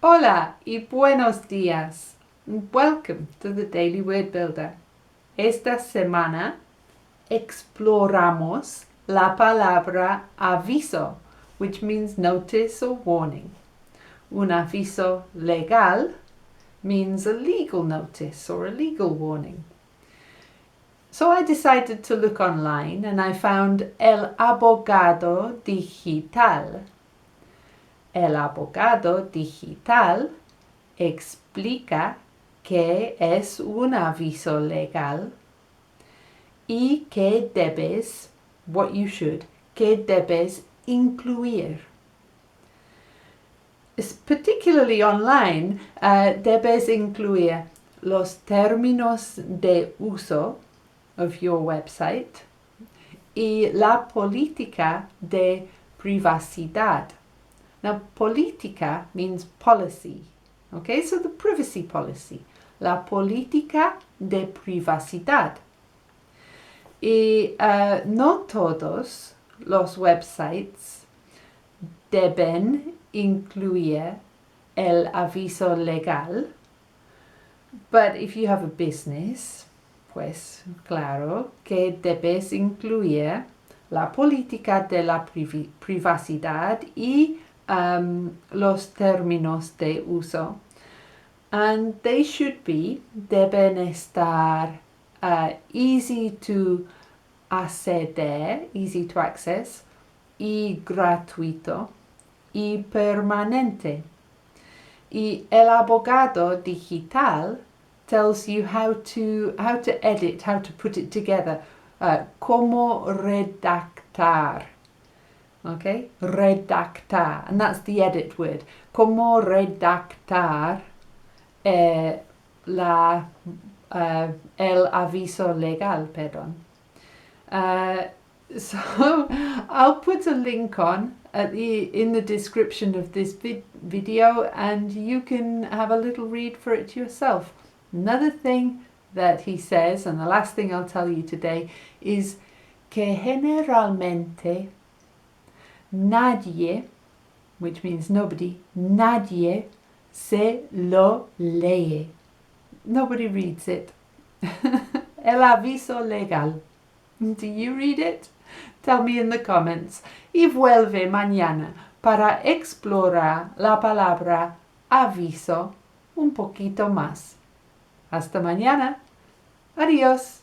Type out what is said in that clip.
Hola y buenos días. Welcome to the Daily Word Builder. Esta semana exploramos la palabra aviso, which means notice or warning. Un aviso legal means a legal notice or a legal warning. So I decided to look online and I found El Abogado Digital. El Abogado Digital explica qué es un aviso legal y qué debes, qué debes incluir. Particularly online, debes incluir los términos de uso of your website y la política de privacidad. Now, política means policy. Okay, so the privacy policy. La política de privacidad. Y no todos los websites deben incluir el aviso legal. But if you have a business, pues claro que debes incluir la política de la privacidad y los términos de uso. And they should be, deben estar easy to acceder, easy to access, y gratuito, y permanente. Y el abogado digital tells you how to edit, how to put it together, cómo redactar. Okay, redactar, and that's the edit word. Cómo redactar el aviso legal, perdón. So I'll put a link on in the description of this video, and you can have a little read for it yourself. Another thing that he says, and the last thing I'll tell you today, is que generalmente nadie, which means nobody, nadie se lo lee. Nobody reads it. El aviso legal. Do you read it? Tell me in the comments. Y vuelve mañana para explorar la palabra aviso un poquito más. Hasta mañana. Adiós.